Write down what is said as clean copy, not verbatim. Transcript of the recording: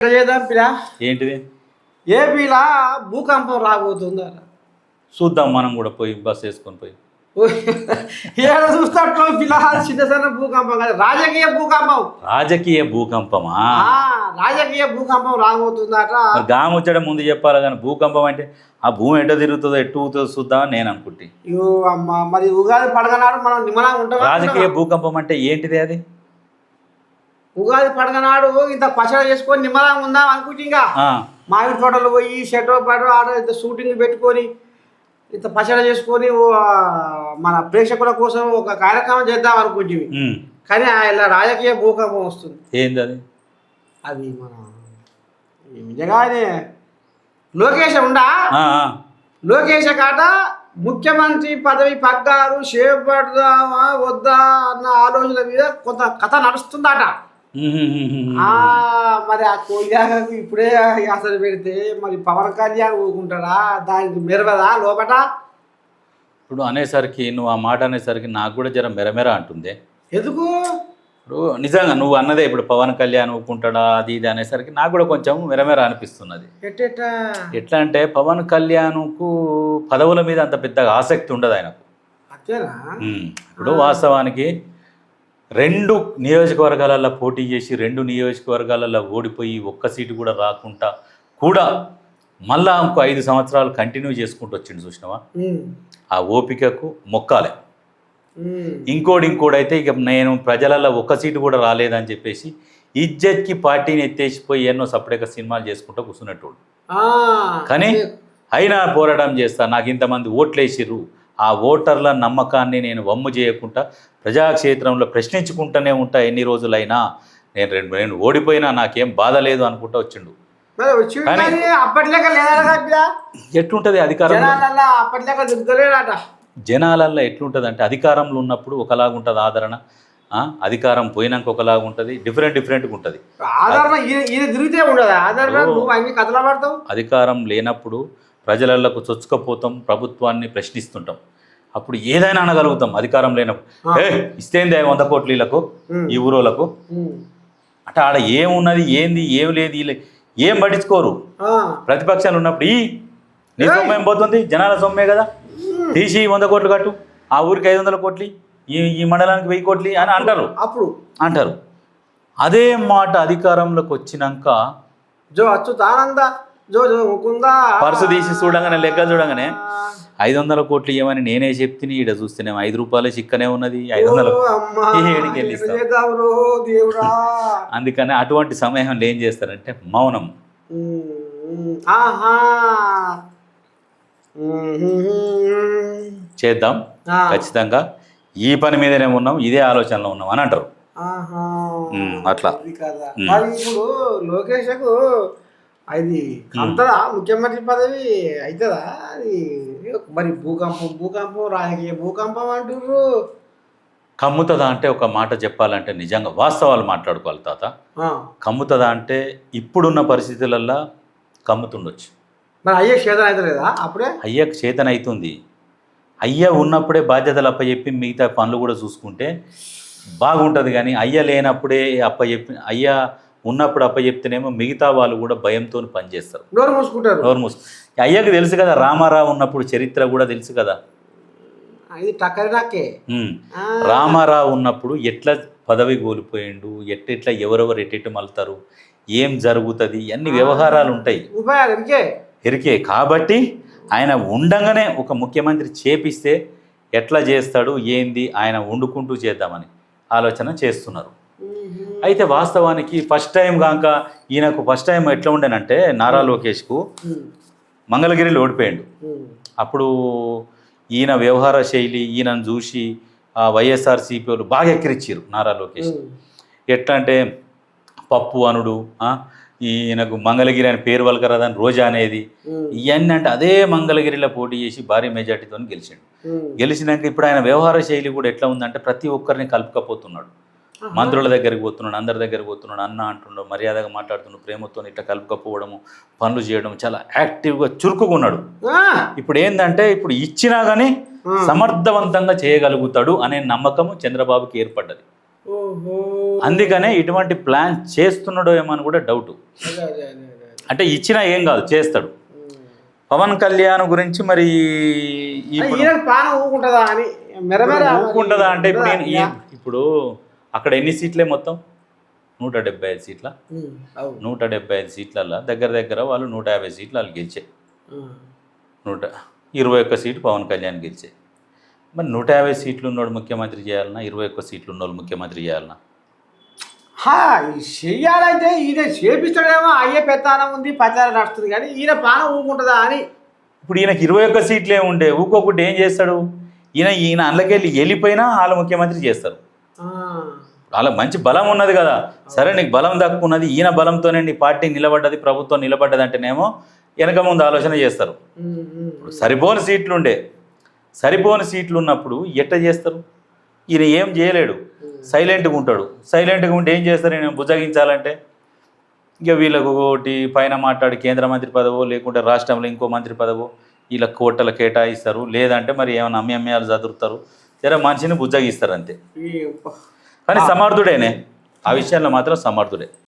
చేద్దాం పిల్ల. ఏంటిది? ఏపీలా భూకంపం రాబోతుందా? చూద్దాం, మనం కూడా పోయి బస్ వేసుకొని పోయి ఏడ చూస్తాడు పిల్ల. చిన్న చిన్న భూకంపం కాదు, రాజకీయ భూకంపం. రాజకీయ భూకంపమా? రాజకీయ భూకంపం రాబోతుందట. గాముచ్చడం ముందు చెప్పాలి కానీ భూకంపం అంటే ఆ భూమి ఎట్ట తిరుగుతుందో ఎట్టు ఊతుందో చూద్దామని నేను అనుకుంటే. అయ్యో అమ్మ, మరి ఉగాది పండుగనాడు మనం నిమ్మలంగా ఉంటాం. రాజకీయ భూకంపం అంటే ఏంటిది అది? ఉగాది పండుగనాడు ఇంత పచ్చడి చేసుకొని నిమ్మలంగా ఉందాం అనుకుంటే ఇంకా మామిడి తోటలు పోయి షెటో పాటు ఆడ ఇంత షూటింగ్ పెట్టుకొని ఇంత పచ్చడి చేసుకొని మన ప్రేక్షకుల కోసం ఒక కార్యక్రమం చేద్దాం అనుకుంటుంది. కానీ ఇలా రాజకీయ భూకంపం వస్తుంది. ఏంది అది? అది మన నిజంగానే లోకేష్ ఉండా, లోకేష్ కాట ముఖ్యమంత్రి పదవి పగ్గారు చేపడదామా వద్దా అన్న ఆలోచన మీద కొంత కథ నడుస్తుందట. మరి ఆ కోయిలకు ఇప్పుడే అసలు పెడితే మరి పవన్ కళ్యాణ్ ఊరుకుంటాడా? దానికి మెరవదా లోపట? ఇప్పుడు అనేసరికి, నువ్వు ఆ మాట అనేసరికి నాకు కూడా జర మెరమెర అంటుంది. ఎందుకు? ఇప్పుడు నిజంగా నువ్వు అన్నదే, ఇప్పుడు పవన్ కళ్యాణ్ ఊరుకుంటాడా అది ఇది అనేసరికి నాకు కూడా కొంచెం మెరమెర అనిపిస్తున్నది. ఎట్లా అంటే పవన్ కళ్యాణ్కు పదవుల మీద అంత పెద్దగా ఆసక్తి ఉండదు ఆయనకు. ఇప్పుడు వాస్తవానికి 2 నియోజకవర్గాలలో పోటీ చేసి 2 నియోజకవర్గాలలో ఓడిపోయి ఒక్క సీటు కూడా రాకుండా కూడా మళ్ళా ఇంకో 5 సంవత్సరాలు కంటిన్యూ చేసుకుంటూ వచ్చిండు. చూసినావా? ఆ ఓపికకు మొక్కాలే. ఇంకోడైతే ఇక నేను ప్రజలలో ఒక్క సీటు కూడా రాలేదని చెప్పేసి ఇజ్జత్కి పార్టీని ఎత్తేసిపోయి ఎన్నో సపరేట్గా సినిమాలు చేసుకుంటూ కూర్చున్నట్టు. కానీ అయినా పోరాటం చేస్తా, నాకు ఇంతమంది ఓట్లేసిర్రు, ఆ ఓటర్ల నమ్మకాన్ని నేను వమ్ము చేయకుండా ప్రజాక్షేత్రంలో ప్రశ్నించుకుంటూనే ఉంటా ఎన్ని రోజులైనా, నేను ఓడిపోయినా నాకేం బాధ లేదు అనుకుంటా వచ్చిండు. ఎట్లుంటది అధికారం? జనాలల్లో ఎట్లుంటుంది అంటే, అధికారంలో ఉన్నప్పుడు ఒకలాగుంటుంది ఆదరణ, అధికారం పోయినాక ఒకలాగుంటుంది, డిఫరెంట్గా ఉంటుంది. అధికారం లేనప్పుడు ప్రజలకు చొచ్చుకపోతాం, ప్రభుత్వాన్ని ప్రశ్నిస్తుంటాం. అప్పుడు ఏదైనా అనగలుగుతాం. అధికారం లేనప్పుడు ఇస్తేంది 100 కోట్లు వీళ్ళకు, ఈ ఊరోళ్ళకు అంటే ఆడ ఏమున్నది ఏంది ఏం లేదు ఏం పట్టించుకోరు. ప్రతిపక్షాలు ఉన్నప్పుడు నీ సొమ్ము ఏం పోతుంది, జనాల సొమ్మే కదా, తీసి 100 కోట్లు కట్టు, ఆ ఊరికి 500 కోట్లు, ఈ మండలానికి 1000 కోట్లు అని అంటారు. అప్పుడు అంటారు. అదే మాట అధికారంలోకి వచ్చినాక పర్సు తీసి చూడంగానే, లెక్క చూడంగానే 500 కోట్లు ఇవ్వమని నేనే చెప్తే ఈడ చూస్తేనే 5 రూపాయలు చిక్కనే ఉన్నది, 500 ఏడికి వెళ్ళిస్తా. అందుకని అటువంటి సమయంలో ఏం చేస్తారంటే మౌనం. చేద్దాం ఖచ్చితంగా, ఈ పని మీదనే ఉన్నాం, ఇదే ఆలోచనలో ఉన్నాం అని అంటారు. అట్లా ఇప్పుడు లోకేష్కు అది అంతదా ముఖ్యమంత్రి పదవి అవుతుందా? అది మరి భూకంపం రాజకీయ భూకంపం అంటుర్రు. కమ్ముతుందా అంటే, ఒక మాట చెప్పాలంటే నిజంగా వాస్తవాలు మాట్లాడుకోవాలి తాత. కమ్ముతుందా అంటే ఇప్పుడున్న పరిస్థితులల్లో కమ్ముతుండొచ్చు. మరి అయ్యకు చేతన అవుతలేదా? అప్పుడే అయ్యకు చేతన అవుతుంది. అయ్య ఉన్నప్పుడే బాధ్యతలు అప్పచెప్పి మిగతా పనులు కూడా చూసుకుంటే బాగుంటుంది. కానీ అయ్య లేనప్పుడే అయ్య ఉన్నప్పుడు అప్పచెప్తేనేమో మిగతా వాళ్ళు కూడా భయంతో పనిచేస్తారు, నోరు మూసుకుంటారు. అయ్యకు తెలుసు కదా, రామారావు ఉన్నప్పుడు చరిత్ర కూడా తెలుసు కదా. రామారావు ఉన్నప్పుడు ఎట్లా పదవి కోల్పోయిండు, ఎట్లా ఎవరెవరు ఎట్టెట్టు మలుతారు, ఏం జరుగుతుంది, అన్ని వ్యవహారాలు ఉంటాయి, ఎరికే. కాబట్టి ఆయన ఉండంగానే ఒక ముఖ్యమంత్రి చేపిస్తే ఎట్లా చేస్తాడు ఏంది, ఆయన వండుకుంటూ చేద్దామని ఆలోచన చేస్తున్నారు. అయితే వాస్తవానికి ఫస్ట్ టైం కాక ఈయనకు ఫస్ట్ టైం ఎట్లా ఉండేనంటే, నారా లోకేష్కు మంగళగిరిలో ఓడిపోయాడు. అప్పుడు ఈయన వ్యవహార శైలి, ఈయనను చూసి వైఎస్ఆర్సీపీ వాళ్ళు బాగా ఎక్కిరిచ్చారు నారా లోకేష్. ఎట్లా అంటే పప్పు అనుడు, ఈయనకు మంగళగిరి అని పేరు వలకరాదని రోజా అనేది, ఇవన్నీ అంటే అదే మంగళగిరిలో పోటీ చేసి భారీ మెజార్టీతో గెలిచాడు. గెలిచినాక ఇప్పుడు ఆయన వ్యవహార శైలి కూడా ఎట్లా ఉందంటే ప్రతి ఒక్కరిని కలుపుకపోతున్నాడు. మంత్రుల దగ్గరికి పోతున్నాడు, అందరి దగ్గరికి పోతున్నాడు, అన్న అంటున్నాడు, మర్యాదగా మాట్లాడుతున్నాడు, ప్రేమతో ఇట్లా కలుపుకపోవడము, పనులు చేయడం, చాలా యాక్టివ్గా చురుకుగా ఉన్నాడు. ఇప్పుడు ఏంటంటే ఇప్పుడు ఇచ్చినా కానీ సమర్థవంతంగా చేయగలుగుతాడు అనే నమ్మకము చంద్రబాబుకి ఏర్పడ్డది. ఓహో. అందుకనే ఇటువంటి ప్లాన్ చేస్తున్నాడో ఏమో అని కూడా డౌట్. అదే అదే అదే అదే. అంటే ఇచ్చినా ఏం కాదు, చేస్తాడు. పవన్ కళ్యాణ్ గురించి మరి ఇప్పుడు ఈయన పానం ఊకుంటుందా అని మెరమెర ఊరుకుంటుందా అంటే ఇప్పుడు అక్కడ ఎన్ని సీట్లే మొత్తం 175 సీట్ల. 175 సీట్లల్లో దగ్గర వాళ్ళు 150 సీట్లు వాళ్ళు గెలిచాయి. 121 సీట్లు పవన్ కళ్యాణ్ గెలిచాయి. మరి 150 సీట్లు ఉన్నోడు ముఖ్యమంత్రి చేయాలన్నా, 21 సీట్లు ఉన్నోళ్ళు ముఖ్యమంత్రి చేయాలన్నా? చెయ్యాలంటే ఈయన చేపిస్తాడేమో, అయ్యే పెత్తానం ఉంది, ప్రచారం నడుస్తుంది, కానీ ఈయన పానం ఊకుంటుందా అని. ఇప్పుడు ఈయనకి 21 సీట్లే ఉండే, ఊకోకుండా ఏం చేస్తాడు ఈయన అందులోకెళ్ళి వెళ్ళిపోయినా వాళ్ళు ముఖ్యమంత్రి చేస్తారు. వాళ్ళకి మంచి బలం ఉన్నది కదా. సరే నీకు బలం దక్కున్నది, ఈయన బలంతోనే నీ పార్టీ నిలబడ్డది, ప్రభుత్వం నిలబడ్డది అంటేనేమో వెనక ముందు ఆలోచన చేస్తారు. ఇప్పుడు సరిపోని సీట్లు ఉన్నప్పుడు ఎట్ట చేస్తారు? ఈయన ఏం చేయలేడు, సైలెంట్గా ఉంటాడు. సైలెంట్గా ఉంటే ఏం చేస్తారు? ఈయన బుజ్జగించాలంటే ఇక వీళ్ళకు ఒకటి పైన మాట్లాడి కేంద్ర మంత్రి పదవో లేకుంటే రాష్ట్రంలో ఇంకో మంత్రి పదవో వీళ్ళ కోటలు కేటాయిస్తారు, లేదంటే మరి ఏమైనా అమ్యాలు చదువుతారు, జర మనిషిని బుజ్జగిస్తారు అంతే. కానీ సమర్థుడేనే, ఆ విషయంలో మాత్రం సమర్థుడే.